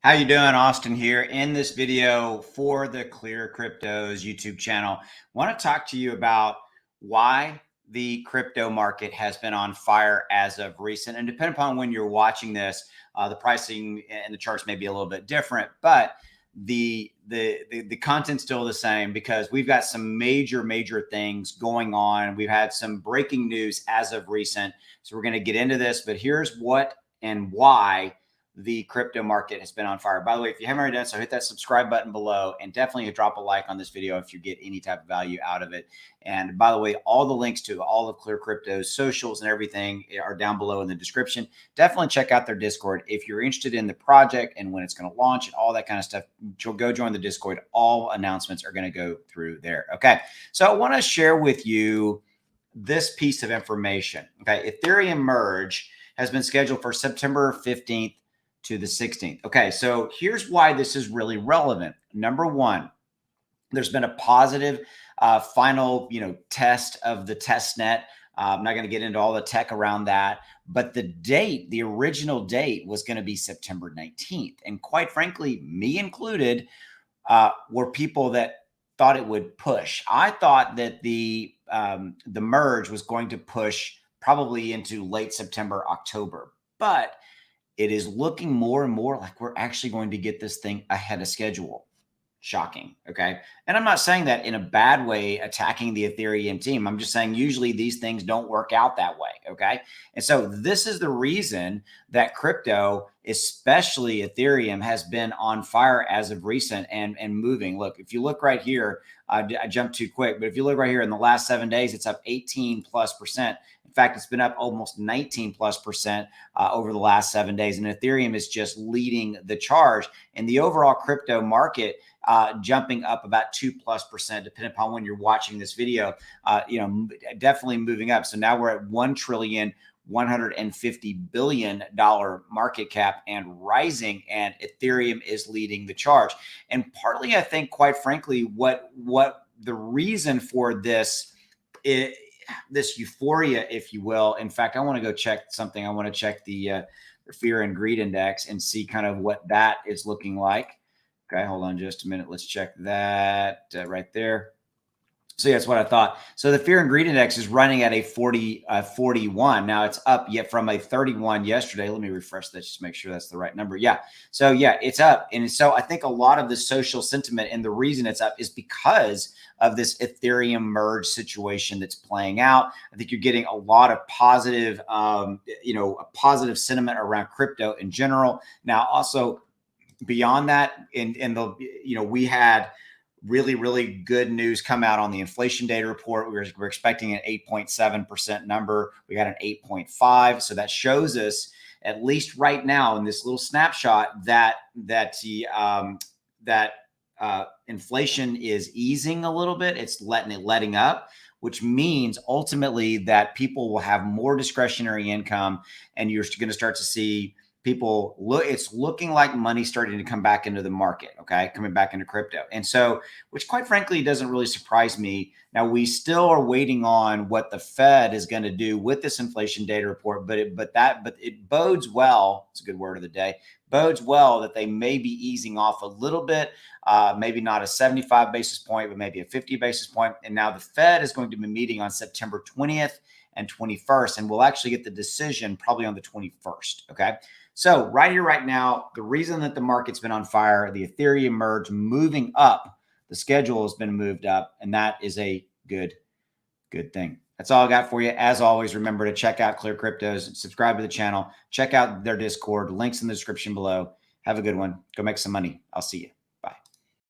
How you doing? Austin here. In this video for the ClearCryptos YouTube channel, want to talk to you about why the crypto market has been on fire as of recent. And depending upon when you're watching this, the pricing and the charts may be a little bit different, but the content's still the same because we've got some major things going on. We've had some breaking news as of recent, so we're going to get into this. But here's what and why the crypto market has been on fire. By the way, if you haven't already done so, hit that subscribe button below and definitely drop a like on this video if you get any type of value out of it. And by the way, all the links to all of ClearCryptos socials and everything are down below in the description. Definitely check out their Discord if you're interested in the project and when it's going to launch and all that kind of stuff. Go join the Discord. All announcements are going to go through there. Okay, so I want to share with you this piece of information. Okay, Ethereum merge has been scheduled for September 15th to the 16th. Okay, so here's why this is really relevant. Number one, there's been a positive final, test of the test net. I'm not going to get into all the tech around that, but the original date was going to be September 19th. And quite frankly, me included, were people that thought it would push. I thought that the merge was going to push probably into late September, October, but it is looking more and more like we're actually going to get this thing ahead of schedule. Shocking. Okay. And I'm not saying that in a bad way, attacking the Ethereum team. I'm just saying usually these things don't work out that way. Okay. And so this is the reason that crypto, especially Ethereum, has been on fire as of recent and moving. Look, if you look right here, I jumped too quick, but if you look right here in the last 7 days, it's up 18+%. In fact, it's been up almost 19+% over the last 7 days. And Ethereum is just leading the charge. And the overall crypto market jumping up about 2+%, depending upon when you're watching this video, definitely moving up. So now we're at $1,150 billion market cap and rising, and Ethereum is leading the charge. And partly, I think, quite frankly, what the reason for this euphoria, if you will. In fact, I want to go check something. I want to check the fear and greed index and see kind of what that is looking like. Okay, hold on just a minute. Let's check that right there. So yeah, that's what I thought. So the fear and greed index is running at a 41. Now it's up yet from a 31 yesterday. Let me refresh that just to make sure that's the right number. Yeah. So yeah, it's up. And so I think a lot of the social sentiment and the reason it's up is because of this Ethereum merge situation that's playing out. I think you're getting a lot of positive, a positive sentiment around crypto in general. Now, also beyond that, we had really good news come out on the inflation data report. We're expecting an 8.7% number. We got an 8.5. So that shows us, at least right now in this little snapshot, that inflation is easing a little bit. It's letting up, which means ultimately that people will have more discretionary income, and you're going to start to see people it's looking like money starting to come back into the market. Okay, coming back into crypto. And so, which quite frankly doesn't really surprise me. Now, we still are waiting on what the Fed is going to do with this inflation data report, but it bodes well. It's a good word of the day. Bodes well that they may be easing off a little bit, maybe not a 75 basis point, but maybe a 50 basis point. And now the Fed is going to be meeting on September 20th and 21st, and we'll actually get the decision probably on the 21st. Okay. So right here, right now, the reason that the market's been on fire, the Ethereum merge moving up, the schedule has been moved up, and that is a good thing. That's all I got for you. As always, remember to check out ClearCryptos, subscribe to the channel, check out their Discord, links in the description below. Have a good one. Go make some money. I'll see you.